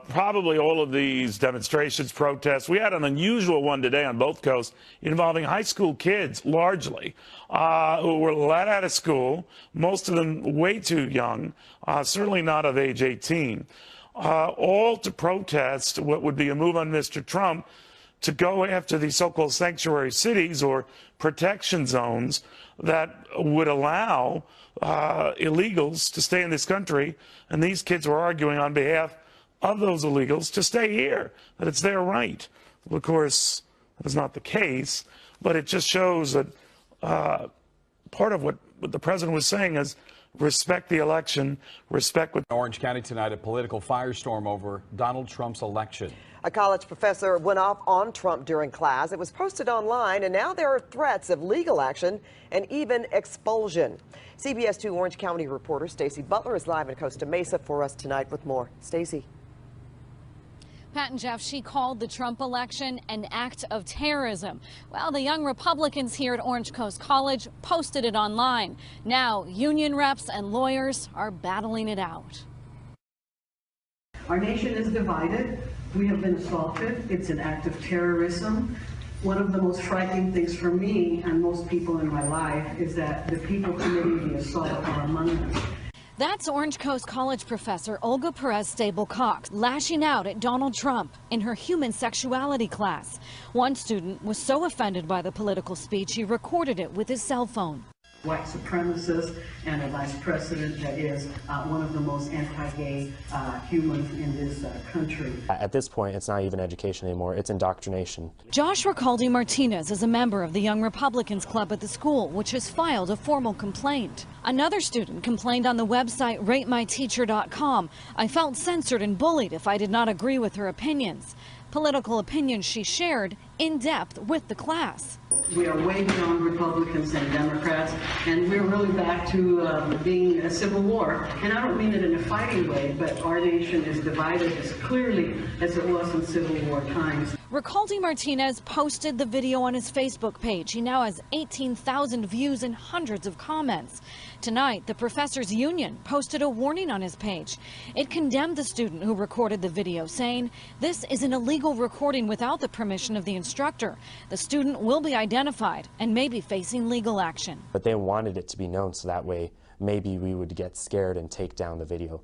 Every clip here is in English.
Probably all of these demonstrations, protests. We had an unusual one today on both coasts involving high school kids, largely, who were let out of school, most of them way too young, certainly not of age 18, all to protest what would be a move on Mr. Trump to go after these so-called sanctuary cities or protection zones that would allow illegals to stay in this country. And these kids were arguing on behalf of those illegals to stay here, that it's their right. Well, of course, that is not the case, but it just shows that part of what the president was saying is respect the election, respect what... Orange County tonight, a political firestorm over Donald Trump's election. A college professor went off on Trump during class. It was posted online, and now there are threats of legal action and even expulsion. CBS 2 Orange County reporter Stacey Butler is live in Costa Mesa for us tonight with more. Stacey. Pat and Jeff, she called the Trump election an act of terrorism. Well, the young Republicans here at Orange Coast College posted it online. Now, union reps and lawyers are battling it out. Our nation is divided. We have been assaulted. It's an act of terrorism. One of the most frightening things for me and most people in my life is that the people committing the assault are among us. That's Orange Coast College professor Olga Perez-Stable-Cox lashing out at Donald Trump in her human sexuality class. One student was so offended by the political speech, he recorded it with his cell phone. White supremacist and a vice president that is one of the most anti-gay humans in this country. At this point, it's not even education anymore, it's indoctrination. Josh Martinez is a member of the Young Republicans Club at the school, which has filed a formal complaint. Another student complained on the website ratemyteacher.com. I felt censored and bullied if I did not agree with her opinions. Political opinions she shared in depth with the class. We are way beyond Republicans and Democrats, and we're really back to being a civil war. And I don't mean it in a fighting way, but our nation is divided as clearly as it was in Civil War times. Ricaldi Martinez posted the video on his Facebook page. He now has 18,000 views and hundreds of comments. Tonight, the professors' union posted a warning on his page. It condemned the student who recorded the video, saying, "This is an illegal recording without the permission of the instructor. The student will be identified and may be facing legal action." But they wanted it to be known so that way maybe we would get scared and take down the video.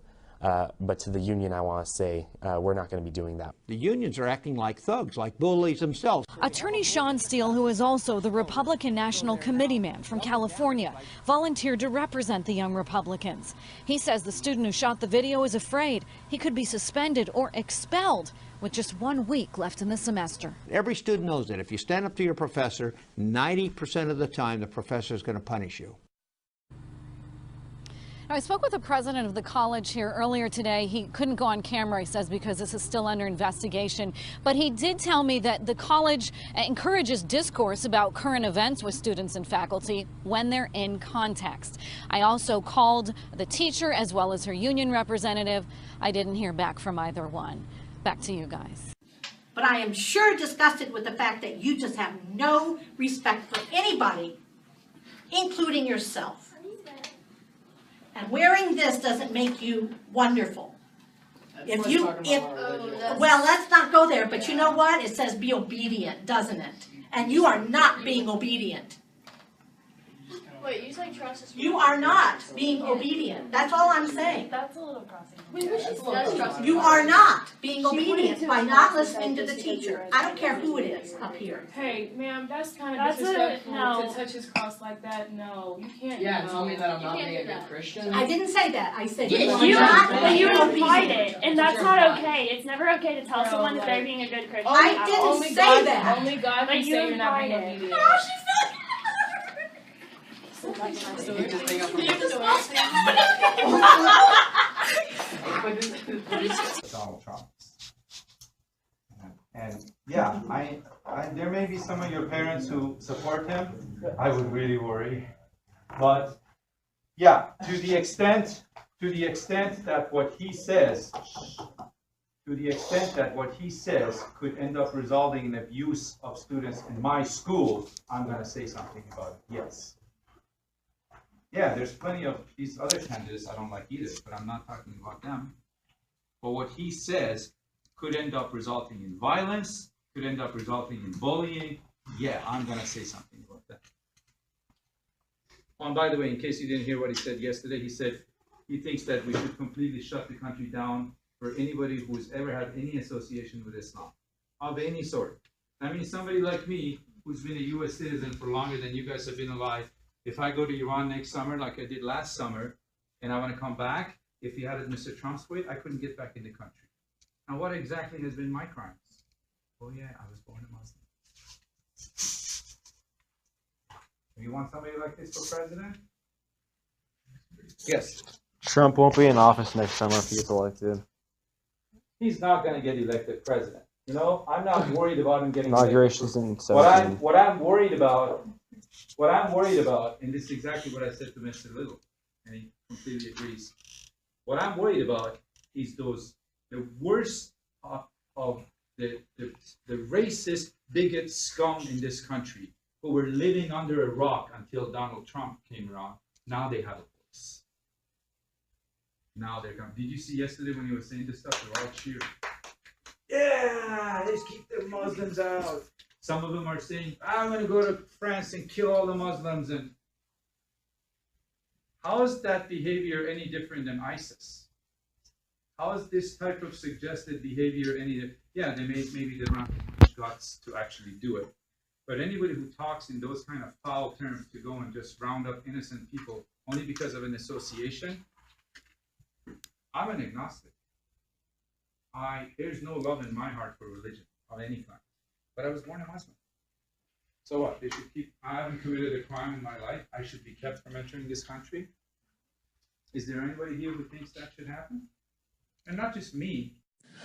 But to the union, I want to say we're not going to be doing that. The unions are acting like thugs, like bullies themselves. Attorney Sean Steele, who is also the Republican National Committee man from California, volunteered to represent the Young Republicans. He says the student who shot the video is afraid he could be suspended or expelled with just 1 week left in the semester. Every student knows that if you stand up to your professor, 90% of the time the professor is going to punish you. Now, I spoke with the president of the college here earlier today. He couldn't go on camera, he says, because this is still under investigation. But he did tell me that the college encourages discourse about current events with students and faculty when they're in context. I also called the teacher as well as her union representative. I didn't hear back from either one. Back to you guys. But I am sure disgusted with the fact that you just have no respect for anybody, including yourself. And wearing this doesn't make you wonderful. Well, let's not go there, but you know what? It says be obedient, doesn't it? And you are not being obedient. Wait, you say trust is... You are not being obedient. That's all I'm saying. That's a little crossing. That's trust. You are not being obedient by not listening to the teacher. I don't care who it is up here. Hey, ma'am, that's kind of disrespectful to touch his cross like that. No, you can't. Yeah, tell me that I'm not being a good Christian. I didn't say that. I said you But are not you being implied obedient. it, and that's not okay. It's never okay to tell someone that they're being a good Christian. I didn't say that. Only God can say you're not being obedient. Donald Trump. And yeah, there may be some of your parents who support him. I would really worry. But yeah, to the extent that what he says could end up resulting in abuse of students in my school, I'm going to say something about it. Yes. Yeah, there's plenty of these other candidates I don't like either, but I'm not talking about them. But what he says could end up resulting in violence, could end up resulting in bullying. Yeah, I'm going to say something about that. Oh, and by the way, in case you didn't hear what he said yesterday, he said he thinks that we should completely shut the country down for anybody who's ever had any association with Islam, of any sort. I mean, somebody like me, who's been a U.S. citizen for longer than you guys have been alive, if I go to Iran next summer, like I did last summer, and I want to come back, if he had it Mr. Trump's way, I couldn't get back in the country. Now, what exactly has been my crimes? Oh yeah, I was born a Muslim. You want somebody like this for president? Yes. Trump won't be in office next summer if he gets elected. He's not going to get elected president. You know, I'm not worried about him getting Inauguration's in 17. What I'm worried about, and this is exactly what I said to Mr. Little, and he completely agrees. What I'm worried about is the worst of the racist, bigot scum in this country who were living under a rock until Donald Trump came around. Now they have a voice. Now they're coming. Did you see yesterday when he was saying this stuff? They're all cheering. Yeah, let's keep the Muslims out. Some of them are saying, I'm going to go to France and kill all the Muslims. And how is that behavior any different than ISIS? How is this type of suggested behavior any different? Yeah, maybe they don't have the guts to actually do it. But anybody who talks in those kind of foul terms to go and just round up innocent people only because of an association, I'm an agnostic. There's no love in my heart for religion of any kind. But I was born a Muslim. So what? They should keep. I haven't committed a crime in my life. I should be kept from entering this country. Is there anybody here who thinks that should happen? And not just me.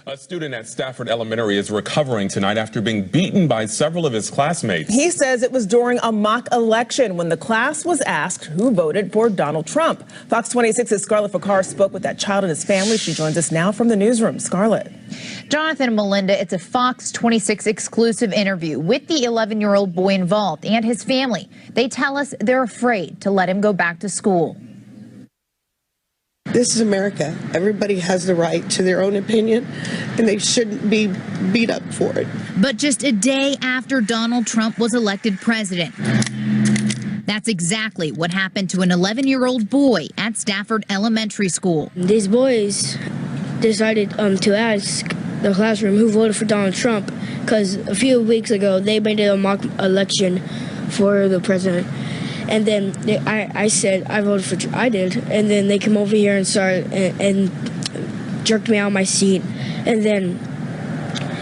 A student at Stafford Elementary is recovering tonight after being beaten by several of his classmates. He says it was during a mock election when the class was asked who voted for Donald Trump. Fox 26's Scarlett Fakar spoke with that child and his family. She joins us now from the newsroom. Scarlett. Jonathan and Melinda, it's a Fox 26 exclusive interview with the 11-year-old boy involved and his family. They tell us they're afraid to let him go back to school. This is America. Everybody has the right to their own opinion, and they shouldn't be beat up for it. But just a day after Donald Trump was elected president, that's exactly what happened to an 11-year-old boy at Stafford Elementary School. These boys decided to ask the classroom who voted for Donald Trump because a few weeks ago they made a mock election for the president. And then I said I voted for. I did, and then they come over here and started and jerked me out of my seat, and then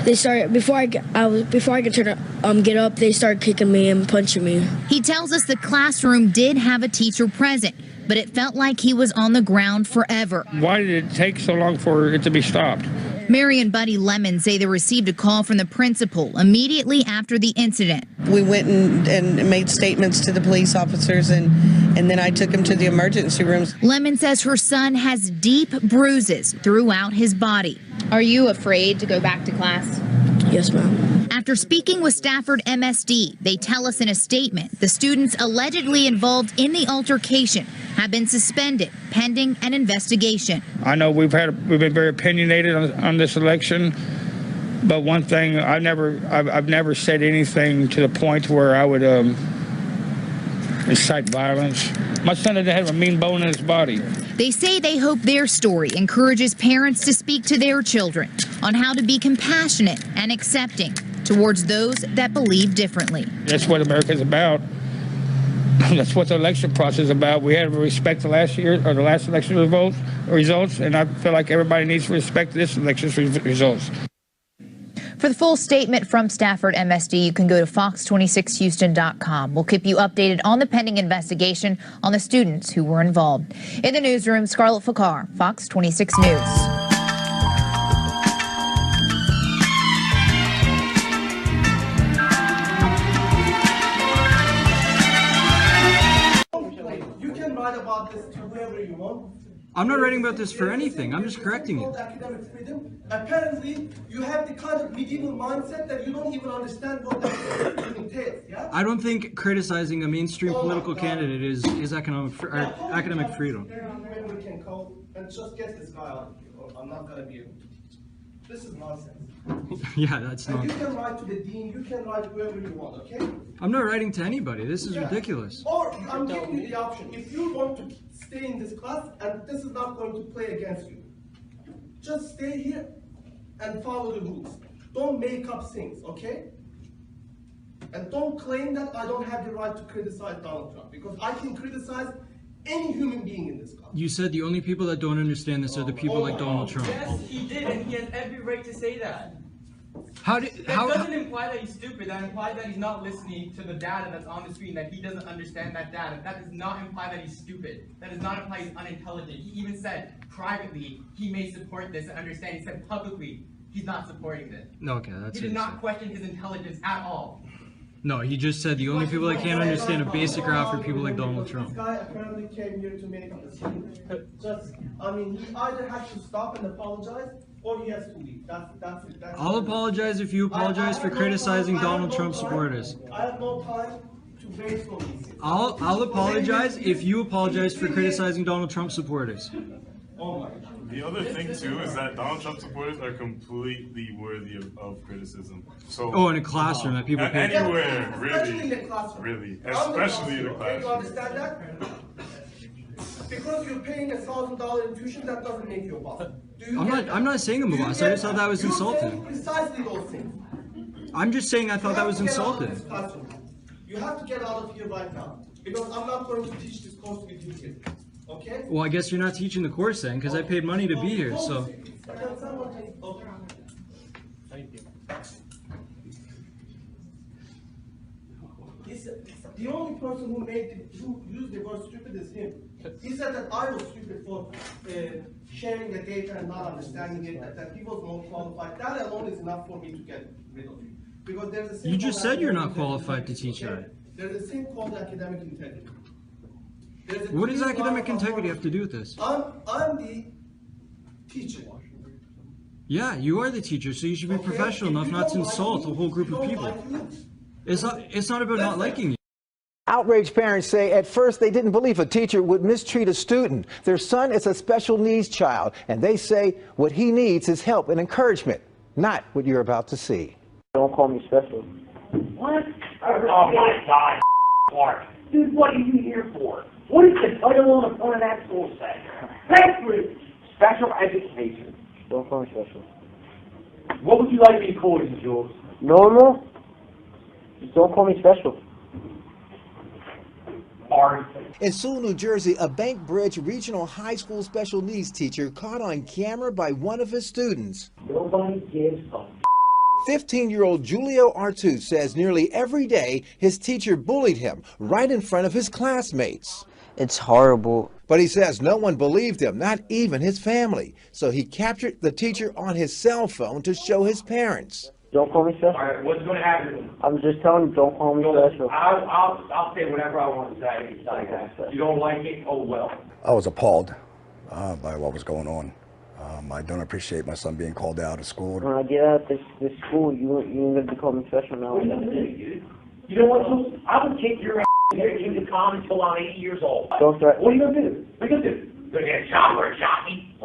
they started before I could turn get up. They started kicking me and punching me. He tells us the classroom did have a teacher present, but it felt like he was on the ground forever. Why did it take so long for it to be stopped? Mary and Buddy Lemon say they received a call from the principal immediately after the incident. We went and made statements to the police officers, and then I took him to the emergency rooms. Lemon says her son has deep bruises throughout his body. Are you afraid to go back to class? Yes, ma'am. After speaking with Stafford MSD, they tell us in a statement the students allegedly involved in the altercation have been suspended pending an investigation. I know we've been very opinionated on this election, but one thing I've never said anything to the point where I would incite violence. My son doesn't have a mean bone in his body. They say they hope their story encourages parents to speak to their children on how to be compassionate and accepting towards those that believe differently. That's what America's about. That's what the election process is about. We had to respect the last election results, and I feel like everybody needs to respect this election's results. For the full statement from Stafford MSD, you can go to fox26houston.com. We'll keep you updated on the pending investigation on the students who were involved. In the newsroom, Scarlett Fakar, Fox 26 News. About this to whoever you want. I'm not writing about this for anything. I'm just correcting you. Academic freedom. Apparently, you have the kind of medieval mindset that you don't even understand what that entails. Yeah. I don't think criticizing a mainstream political candidate is academic freedom. Whoever can call and just get this guy out of here, or I'm not gonna be able to. This is nonsense. Yeah, that's not. You can write to the dean. You can write whoever you want. Okay. I'm not writing to anybody. This is ridiculous. Or I'm giving you the option. If you want to stay in this class and this is not going to play against you, just stay here and follow the rules. Don't make up things, okay? And don't claim that I don't have the right to criticize Donald Trump, because I can criticize any human being in this class. You said the only people that don't understand this are the people like Donald Trump. Yes, he did, and he has every right to say that. That doesn't imply that he's stupid. That implies that he's not listening to the data that's on the screen, that he doesn't understand that data. That does not imply that he's stupid. That does not imply he's unintelligent. He even said privately he may support this and understand. He said publicly he's not supporting this. No, okay, that's it. He did not question his intelligence at all. No, he just said the only people that can't understand a basic graph are people like Donald Trump. This guy apparently came here to make a scene. I mean, he either has to stop and apologize, or he has to leave. That's it. I'll apologize if you apologize for criticizing Donald Trump supporters. I have no time to wait for these. I'll apologize if you apologize for criticizing Donald Trump supporters. Oh my God. The other thing too is that Donald Trump supporters are completely worthy of criticism. So in a classroom that people pay anywhere, especially in a classroom. really, especially in a classroom. You understand that? Because you're paying $1,000 in tuition, that doesn't make you a boss. I'm not saying I'm a boss. I just thought that was insulting. Precisely those things. I'm just saying I thought that was insulting. You have to get out of here right now, because I'm not going to teach this course with you here. Okay? Well, I guess you're not teaching the course then, because I paid money to be here, so. Thank you. The only person who used the word stupid is him. He said that I was stupid for sharing the data and not understanding it, that he was more qualified. That alone is enough for me to get rid of you. Because there's a thing. You just said you're not qualified to teach that. There's a thing called academic integrity. What does academic integrity have to do with this? I'm the teacher. Yeah, you are the teacher, so you should be professional enough not to insult a whole group of people. It's not about not liking you. Outraged parents say at first they didn't believe a teacher would mistreat a student. Their son is a special needs child, and they say what he needs is help and encouragement, not what you're about to see. Don't call me special. What? Oh my God, Clark. Dude, what are you here for? What does the title on the front of that school say? Patriot, special education. Don't call me special. What would you like me to call you, Jules? Normal? Just don't call me special. In Sewell, New Jersey, a Bank Bridge Regional High School special needs teacher caught on camera by one of his students. Nobody gives a 15-year-old Julio Artus says nearly every day his teacher bullied him right in front of his classmates. It's horrible. But he says no one believed him, not even his family. So he captured the teacher on his cell phone to show his parents. Don't call me special. All right, what's going to happen? I'm just telling you, don't call me special. I'll say whatever I want to say. You don't like it? Oh, well. I was appalled by what was going on. I don't appreciate my son being called out of school. When I get out of this school, you ain't going to call me special now. What are you going to do, dude? You know what, Jules? I would kick your ass and get you to common until I'm 80 years old. Don't threaten. What are you going to do? What are you going to do? You're going to get a job or a jockey?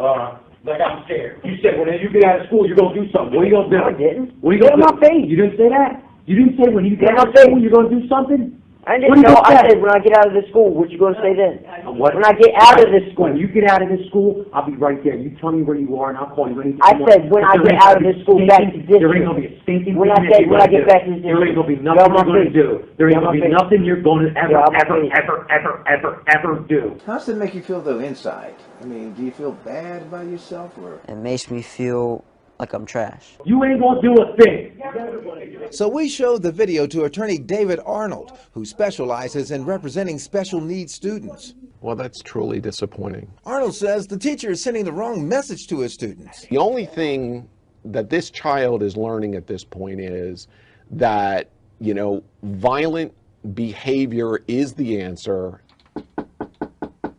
Like I'm scared. You said when you get out of school, you're going to do something. What are you going to do? I didn't. What are you going to do? Get in my face. You didn't say that? You didn't say when you get out of school, you're going to do something? I didn't know. I said, when I get out of this school, what you going to say then? When I get out of this school. When you get out of this school, I'll be right there. You tell me where you are, and I'll call you anytime. I said, when I get out of this school, back to district. There ain't going to be a stinking when thing I get back to this district. There ain't going to be nothing you're going to do. There ain't going to be nothing you're going to ever do. How does it make you feel, though, inside? I mean, do you feel bad about yourself, or? It makes me feel like I'm trash. You ain't gonna do a thing. So we showed the video to attorney David Arnold, who specializes in representing special needs students. Well, that's truly disappointing. Arnold says the teacher is sending the wrong message to his students. The only thing that this child is learning at this point is that, you know, violent behavior is the answer.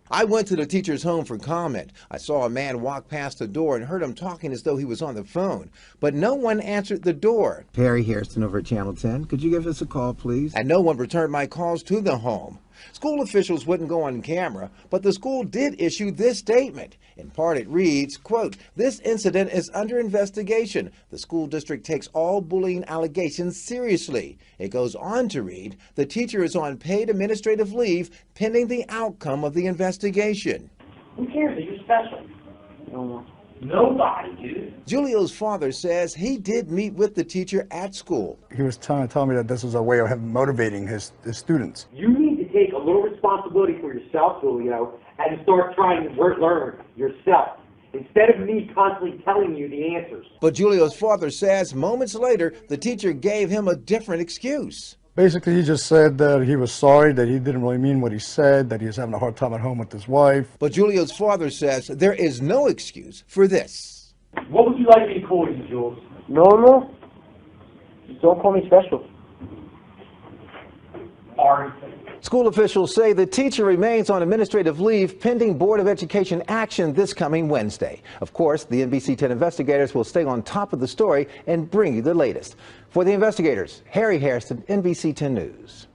I went to the teacher's home for comment. I saw a man walk past the door and heard him talking as though he was on the phone, but no one answered the door. Perry Hairston over at Channel 10. Could you give us a call, please? And no one returned my calls to the home. School officials wouldn't go on camera, but the school did issue this statement. In part, it reads, quote, "This incident is under investigation. The school district takes all bullying allegations seriously." It goes on to read, "The teacher is on paid administrative leave pending the outcome of the investigation." Who cares? Are you special? No. Nobody, dude. Julio's father says he did meet with the teacher at school. He was trying to tell me that this was a way of him motivating his students. You need to take a little responsibility for yourself, Julio, and start trying to learn yourself, instead of me constantly telling you the answers. But Julio's father says moments later, the teacher gave him a different excuse. Basically, he just said that he was sorry, that he didn't really mean what he said, that he was having a hard time at home with his wife. But Julio's father says there is no excuse for this. What would you like me to call you, Jules? Normal? Don't call me special. School officials say the teacher remains on administrative leave pending Board of Education action this coming Wednesday. Of course, the NBC 10 investigators will stay on top of the story and bring you the latest. For the investigators, Harry Hairston, NBC 10 News.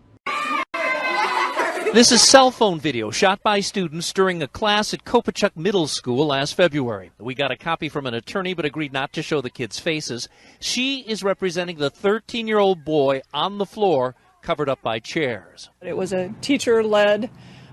This is cell phone video shot by students during a class at Kopachuk Middle School last February. We got a copy from an attorney but agreed not to show the kids' faces. She is representing the 13-year-old boy on the floor covered up by chairs. It was a teacher-led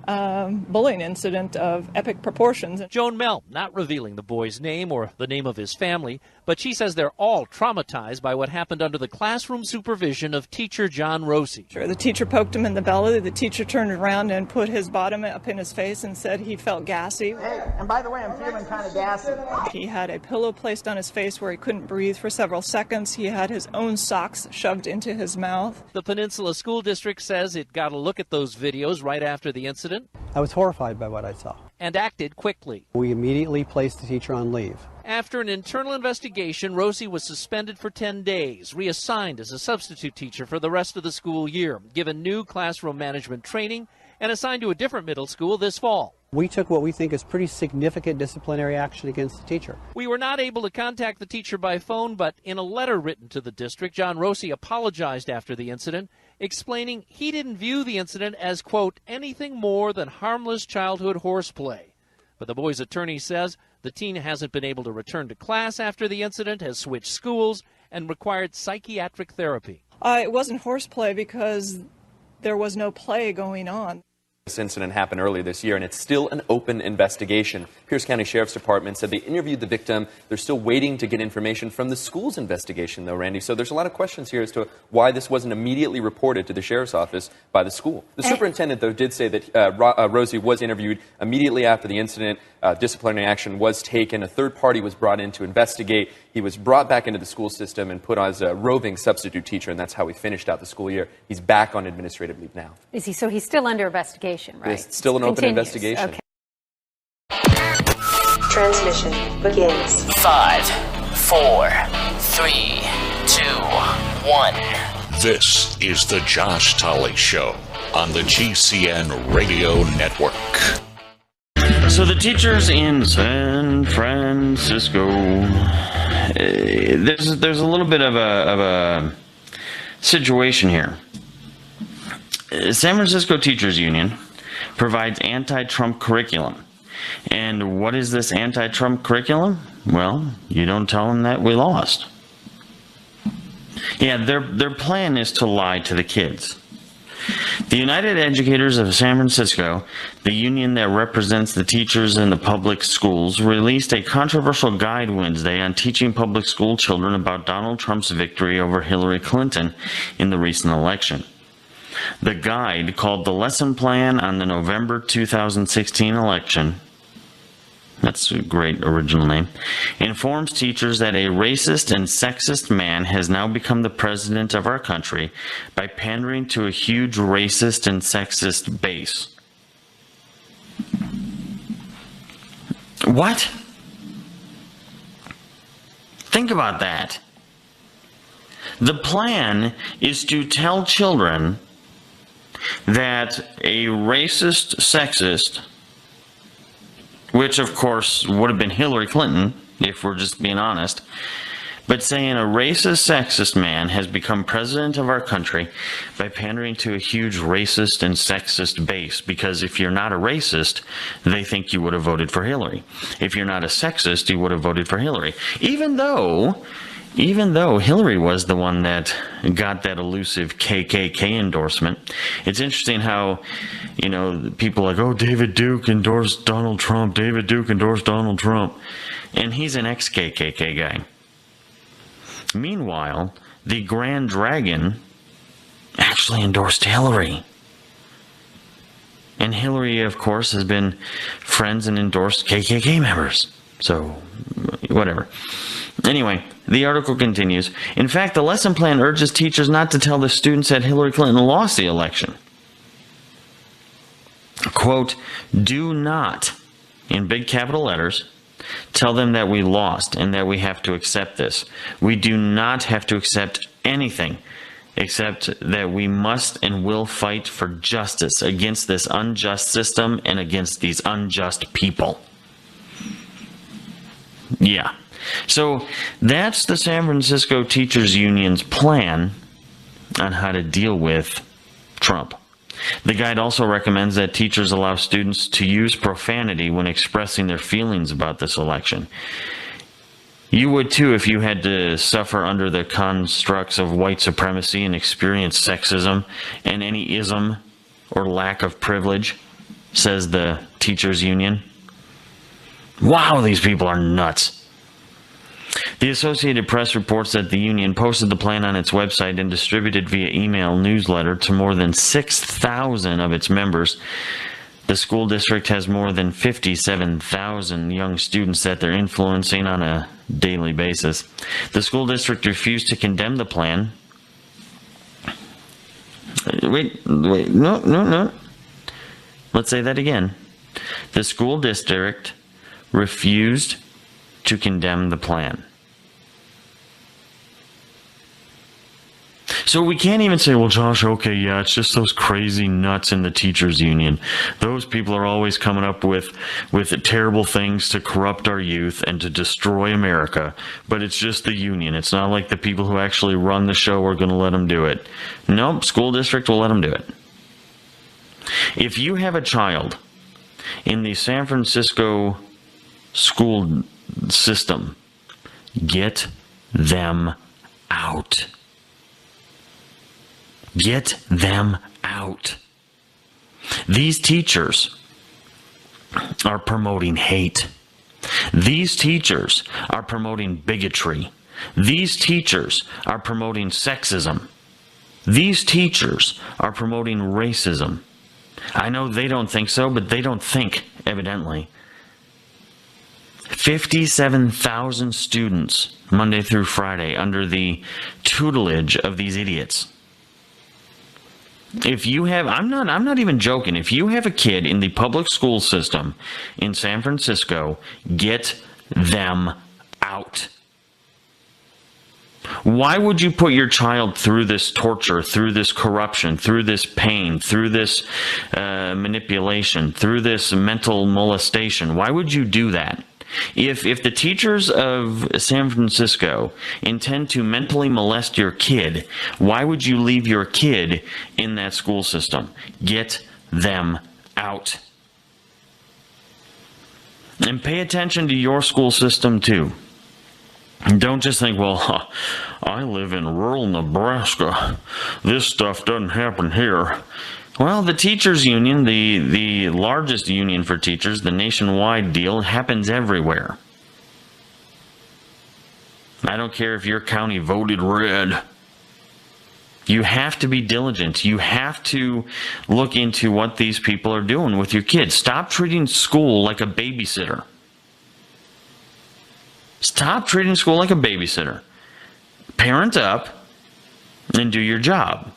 bullying incident of epic proportions. Joan Mell not revealing the boy's name or the name of his family, but she says they're all traumatized by what happened under the classroom supervision of teacher John Rossi. The teacher poked him in the belly. The teacher turned around and put his bottom up in his face and said he felt gassy. Hey, and by the way, I'm feeling kind of gassy. He had a pillow placed on his face where he couldn't breathe for several seconds. He had his own socks shoved into his mouth. The Peninsula School District says it got a look at those videos right after the incident. I was horrified by what I saw. And acted quickly. We immediately placed the teacher on leave. After an internal investigation, Rossi was suspended for 10 days, reassigned as a substitute teacher for the rest of the school year, given new classroom management training, and assigned to a different middle school this fall. We took what we think is pretty significant disciplinary action against the teacher. We were not able to contact the teacher by phone, but in a letter written to the district, John Rossi apologized after the incident, explaining he didn't view the incident as, quote, anything more than harmless childhood horseplay. But the boy's attorney says the teen hasn't been able to return to class after the incident, has switched schools, and required psychiatric therapy. It wasn't horseplay because there was no play going on. This incident happened earlier this year, and it's still an open investigation. Pierce County Sheriff's Department said they interviewed the victim. They're still waiting to get information from the school's investigation, though, Randy. So there's a lot of questions here as to why this wasn't immediately reported to the sheriff's office by the school. The superintendent, though, did say that Rosie was interviewed immediately after the incident. Disciplinary action was taken. A third party was brought in to investigate. He was brought back into the school system and put on as a roving substitute teacher, and that's how he finished out the school year. He's back on administrative leave now. Is he? So he's still under investigation, right? It's still an open investigation. Okay. Transmission begins. 5, 4, 3, 2, 1. This is the Josh Tolley Show on the GCN Radio Network. So the teachers in San Francisco, there's a little bit of a situation here. San Francisco Teachers Union provides anti-Trump curriculum. And what is this anti-Trump curriculum? Well, you don't tell them that we lost. Yeah, their plan is to lie to the kids. The United Educators of San Francisco, the union that represents the teachers in the public schools, released a controversial guide Wednesday on teaching public school children about Donald Trump's victory over Hillary Clinton in the recent election. The guide, called the Lesson Plan on the November 2016 Election, that's a great original name, informs teachers that a racist and sexist man has now become the president of our country by pandering to a huge racist and sexist base. What? Think about that. The plan is to tell children that a racist, sexist, which of course would have been Hillary Clinton, if we're just being honest, but saying a racist, sexist man has become president of our country by pandering to a huge racist and sexist base, because if you're not a racist, they think you would have voted for Hillary. If you're not a sexist, you would have voted for Hillary. Even though Hillary was the one that got that elusive KKK endorsement. It's interesting how, you know, people are like, oh, David Duke endorsed Donald Trump. David Duke endorsed Donald Trump. And he's an ex-KKK guy. Meanwhile, the Grand Dragon actually endorsed Hillary. And Hillary, of course, has been friends and endorsed KKK members. So, whatever. Anyway, the article continues. In fact, the lesson plan urges teachers not to tell their students that Hillary Clinton lost the election. Quote, do not, in big capital letters, tell them that we lost and that we have to accept this. We do not have to accept anything except that we must and will fight for justice against this unjust system and against these unjust people. Yeah. So that's the San Francisco Teachers Union's plan on how to deal with Trump. The guide also recommends that teachers allow students to use profanity when expressing their feelings about this election. You would too if you had to suffer under the constructs of white supremacy and experience sexism and any ism or lack of privilege, says the Teachers Union. Wow, these people are nuts. The Associated Press reports that the union posted the plan on its website and distributed via email newsletter to more than 6,000 of its members. The school district has more than 57,000 young students that they're influencing on a daily basis. The school district refused to condemn the plan. Wait, no. Let's say that again. The school district refused to condemn the plan. So we can't even say, well, Josh, okay, yeah, it's just those crazy nuts in the teachers union. Those people are always coming up with terrible things to corrupt our youth and to destroy America. But it's just the union. It's not like the people who actually run the show are going to let them do it. Nope, school district will let them do it. If you have a child in the San Francisco school system, get them out. Get them out. These teachers are promoting hate. These teachers are promoting bigotry. These teachers are promoting sexism. These teachers are promoting racism. I know they don't think so, but they don't think, evidently. 57,000 students, Monday through Friday, under the tutelage of these idiots. If you have, I'm not even joking, if you have a kid in the public school system in San Francisco, get them out. Why would you put your child through this torture, through this corruption, through this pain, through this manipulation, through this mental molestation? Why would you do that? If the teachers of San Francisco intend to mentally molest your kid, why would you leave your kid in that school system? Get them out. And pay attention to your school system too. Don't just think, well, I live in rural Nebraska. This stuff doesn't happen here. Well, the teachers union, the largest union for teachers, the nationwide deal, happens everywhere. I don't care if your county voted red. You have to be diligent. You have to look into what these people are doing with your kids. Stop treating school like a babysitter. Stop treating school like a babysitter. Parent up and do your job.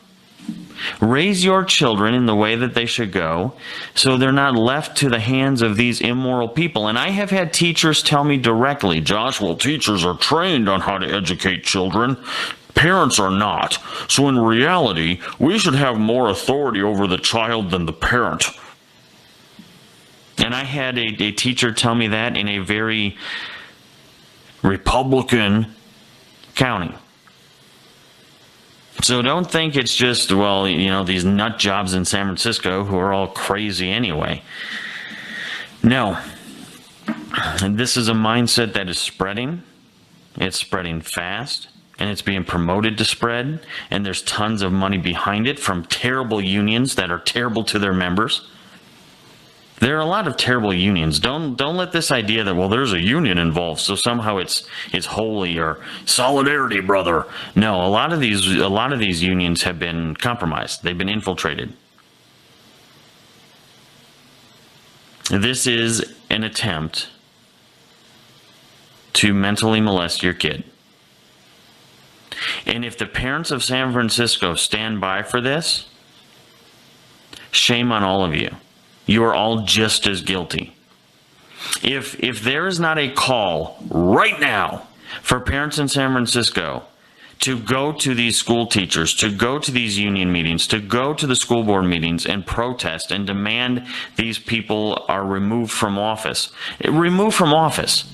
Raise your children in the way that they should go so they're not left to the hands of these immoral people. And I have had teachers tell me directly, Josh, well, teachers are trained on how to educate children. Parents are not. So in reality, we should have more authority over the child than the parent. And I had a teacher tell me that in a very Republican county. So don't think it's just, well, these nut jobs in San Francisco who are all crazy anyway. No. And this is a mindset that is spreading. It's spreading fast, and it's being promoted to spread, and there's tons of money behind it from terrible unions that are terrible to their members. There are a lot of terrible unions. Don't let this idea that, well, there's a union involved, so somehow it's holy or solidarity, brother. No, a lot of these unions have been compromised. They've been infiltrated. This is an attempt to mentally molest your kid. And if the parents of San Francisco stand by for this, shame on all of you. You are all just as guilty. If there is not a call right now for parents in San Francisco to go to these school teachers, to go to these union meetings, to go to the school board meetings and protest and demand these people are removed from office. Removed from office.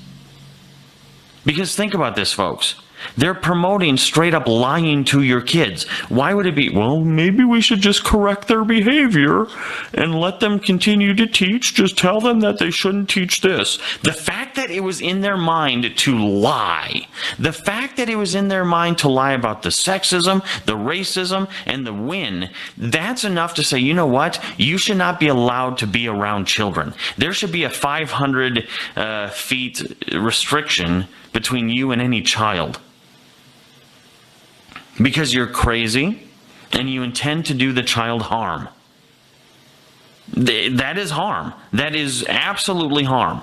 Because think about this, folks. They're promoting straight up lying to your kids. Why would it be, well, maybe we should just correct their behavior and let them continue to teach. Just tell them that they shouldn't teach this. The fact that it was in their mind to lie, the fact that it was in their mind to lie about the sexism, the racism, and the win, that's enough to say, you know what? You should not be allowed to be around children. There should be a 500 feet restriction between you and any child. Because you're crazy and you intend to do the child harm. That is harm. That is absolutely harm.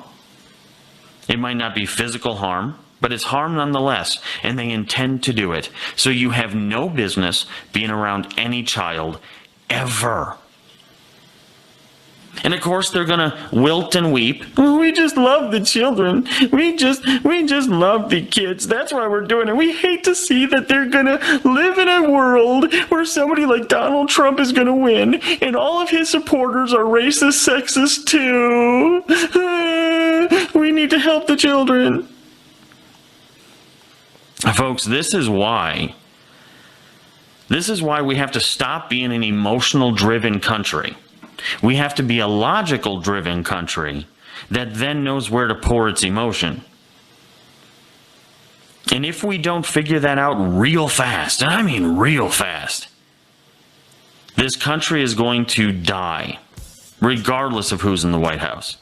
It might not be physical harm, but it's harm nonetheless, and they intend to do it. So you have no business being around any child ever. And of course they're going to wilt and weep. Oh, we just love the children. We just love the kids. That's why we're doing it. We hate to see that they're going to live in a world where somebody like Donald Trump is going to win and all of his supporters are racist, sexist too. We need to help the children. Folks, this is why we have to stop being an emotional driven country. We have to be a logical driven country that then knows where to pour its emotion. And if we don't figure that out real fast, and I mean real fast, this country is going to die, regardless of who's in the White House.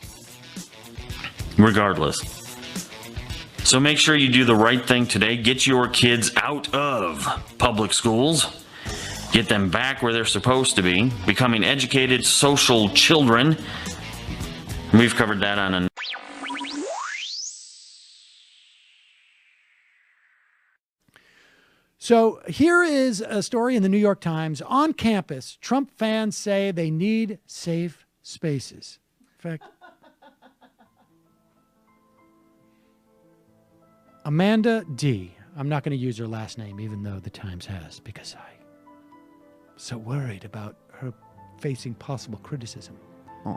Regardless. So make sure you do the right thing today. Get your kids out of public schools. Get them back where they're supposed to be, becoming educated, social children. We've covered that on a... So here is a story in the New York Times. On campus, Trump fans say they need safe spaces. In fact, Amanda D. I'm not going to use her last name, even though the Times has, because I'm so worried about her facing possible criticism. Oh.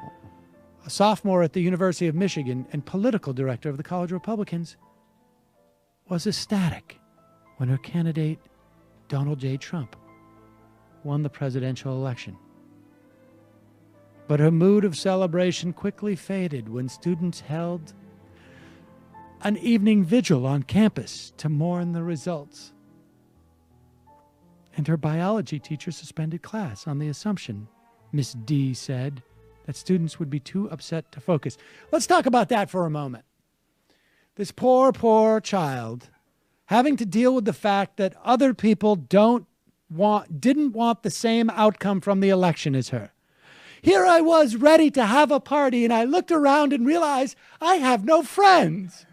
A sophomore at the University of Michigan and political director of the College of Republicans was ecstatic when her candidate, Donald J. Trump, won the presidential election. But her mood of celebration quickly faded when students held an evening vigil on campus to mourn the results. And her biology teacher suspended class on the assumption Miss D said, that students would be too upset to focus. Let's talk about that for a moment. This poor, poor child having to deal with the fact that other people didn't want the same outcome from the election as her. Here I was ready to have a party, and I looked around and realized I have no friends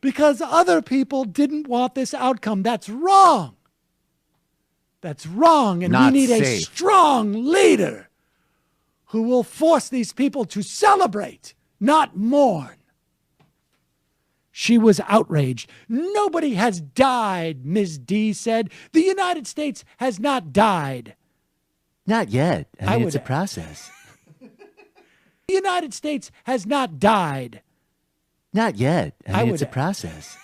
because other people didn't want this outcome. That's wrong. That's wrong, and Not we need a safe. strong leader who will force these people to celebrate, not mourn. She was outraged. Nobody has died, Ms. D said. The United States has not died. Not yet. I mean, it's a would- process. The United States has not died. Not yet. I mean, it's a would- process.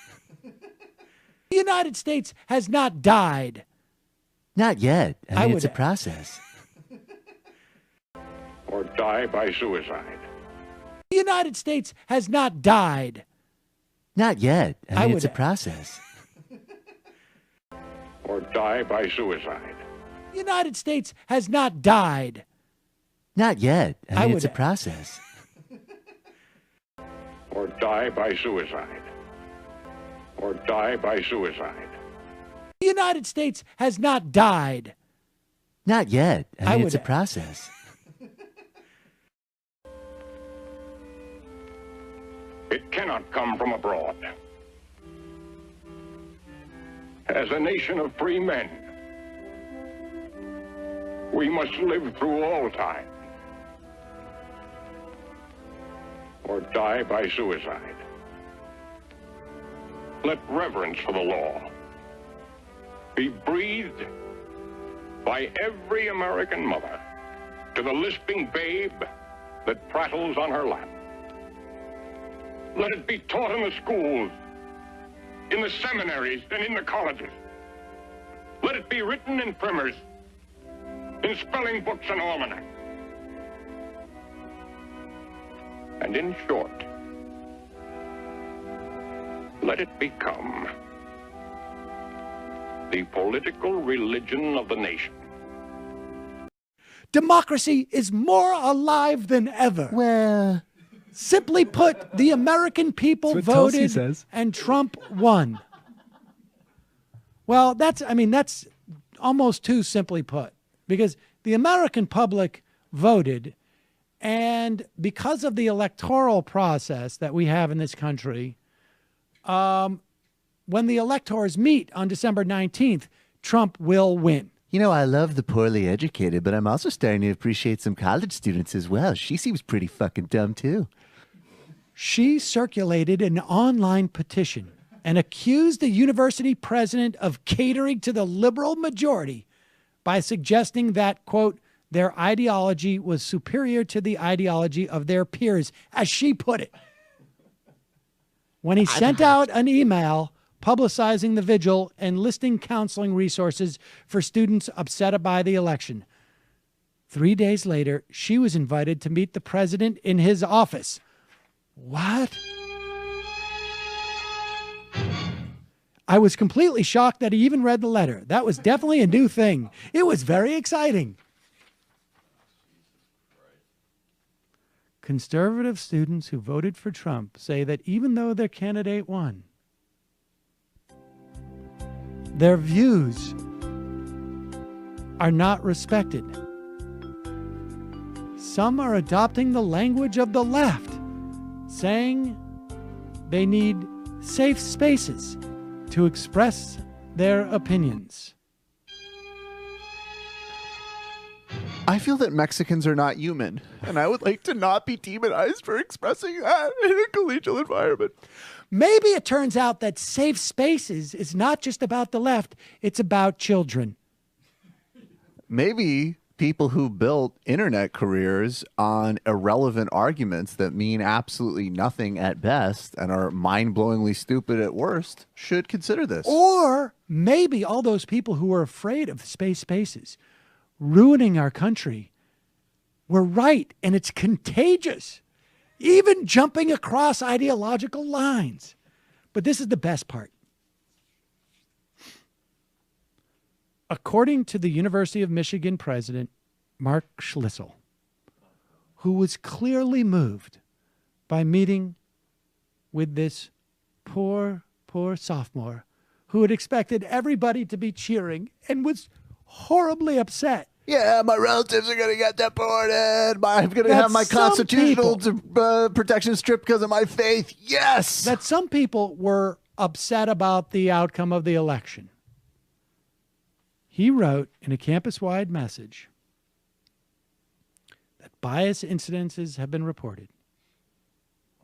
The United States has not died. Not yet. I mean, would- it's a process. Or die by suicide. The United States has not died. Not yet. I mean, it's a would- process. Or die by suicide. The United States has not died. Not yet. I mean, it's a would- process. Or die by suicide. Or die by suicide. The United States has not died. Not yet. I mean, it's a would- process. It cannot come from abroad. As a nation of free men, we must live through all time. Or die by suicide. Let reverence for the law be breathed by every American mother to the lisping babe that prattles on her lap. Let it be taught in the schools, in the seminaries, and in the colleges. Let it be written in primers, in spelling books and almanacs. And in short, let it become the political religion of the nation. Democracy is more alive than ever. Well, simply put, the American people That's what Tulsi voted says. and Trump won. Well, that's almost too simply put, because the American public voted, and because of the electoral process that we have in this country, when the electors meet on December 19th, Trump will win. You know, I love the poorly educated, but I'm also starting to appreciate some college students as well. She seems pretty fucking dumb, too. She circulated an online petition and accused the university president of catering to the liberal majority by suggesting that, quote, their ideology was superior to the ideology of their peers, as she put it. When he sent out an email publicizing the vigil and listing counseling resources for students upset by the election. 3 days later, she was invited to meet the president in his office. What? I was completely shocked that he even read the letter. That was definitely a new thing. It was very exciting. Conservative students who voted for Trump say that even though their candidate won, their views are not respected. Some are adopting the language of the left, saying they need safe spaces to express their opinions. I feel that Mexicans are not human, and I would like to not be demonized for expressing that in a collegial environment. Maybe it turns out that safe spaces is not just about the left, it's about children. Maybe people who built internet careers on irrelevant arguments that mean absolutely nothing at best and are mind-blowingly stupid at worst should consider this. Or maybe all those people who are afraid of spaces ruining our country were right, and it's contagious, even jumping across ideological lines. But this is the best part. According to the University of Michigan president, Mark Schlissel, who was clearly moved by meeting with this poor sophomore who had expected everybody to be cheering and was horribly upset. Yeah, my relatives are going to get deported. I'm going to That have my some constitutional people- protection stripped because of my faith. Yes. That some people were upset about the outcome of the election. He wrote in a campus-wide message that bias incidences have been reported.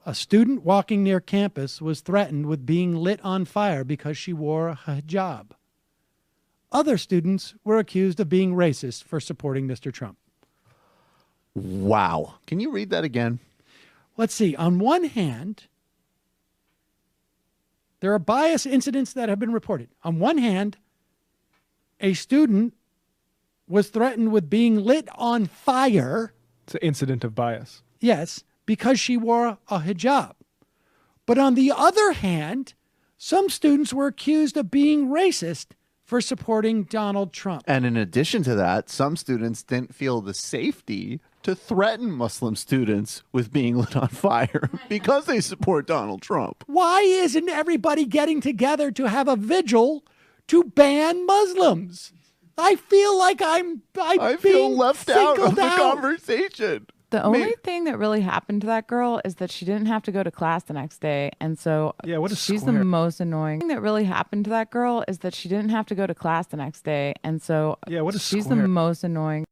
A student walking near campus was threatened with being lit on fire because she wore a hijab. Other students were accused of being racist for supporting Mr. Trump. Wow. Can you read that again? Let's see. On one hand, there are bias incidents that have been reported. On one hand, a student was threatened with being lit on fire. It's an incident of bias. Yes, because she wore a hijab. But on the other hand, some students were accused of being racist for supporting Donald Trump. And in addition to that, some students didn't feel the safety to threaten Muslim students with being lit on fire because they support Donald Trump. Why isn't everybody getting together to have a vigil to ban Muslims? I feel like I feel left out of the conversation. The only thing that really happened to that girl is that she didn't have to go to class the next day, and so she's the most annoying. The thing that really happened to that girl is that she didn't have to go to class the next day, and so she's the most annoying.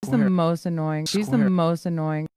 She's the most annoying. She's the most annoying.